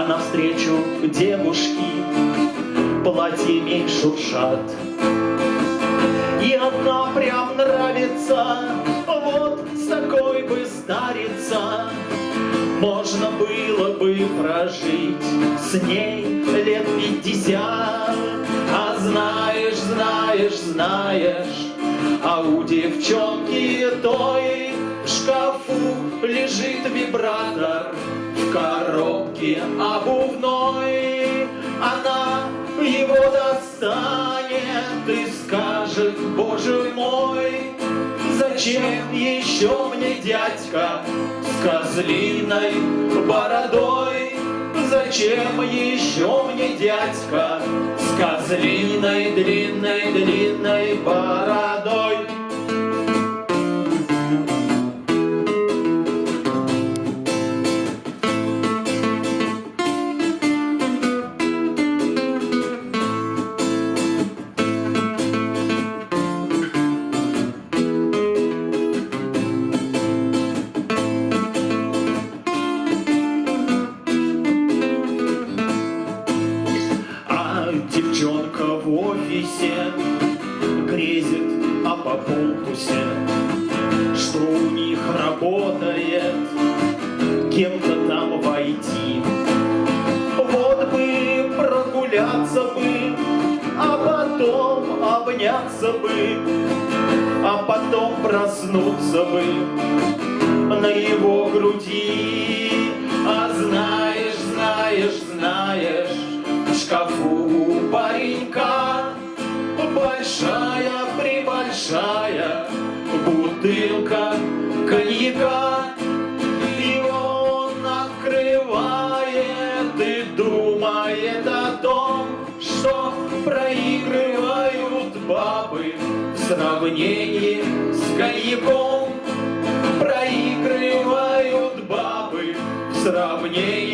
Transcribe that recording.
А навстречу девушки платьями шуршат. И одна прям нравится, вот с такой бы старица можно было бы прожить с ней лет 50. А знаешь, знаешь, знаешь, а у девчонки той в шкафу лежит вибратор в коробке обувной. Она его достанет и скажет: боже мой, зачем еще мне дядька с козлиной бородой? Зачем еще мне дядька с козлиной длинной бородой? Девчонка в офисе грезит о попултусе, что у них работает кем-то там в IT. Вот бы прогуляться бы, а потом обняться бы, а потом проснуться бы на его груди. А знаешь, знаешь, знаешь, в шкафу у паренька большая-пребольшая бутылка коньяка. И он открывает и думает о том, что проигрывают бабы в сравнении с коньяком. Проигрывают бабы в сравнении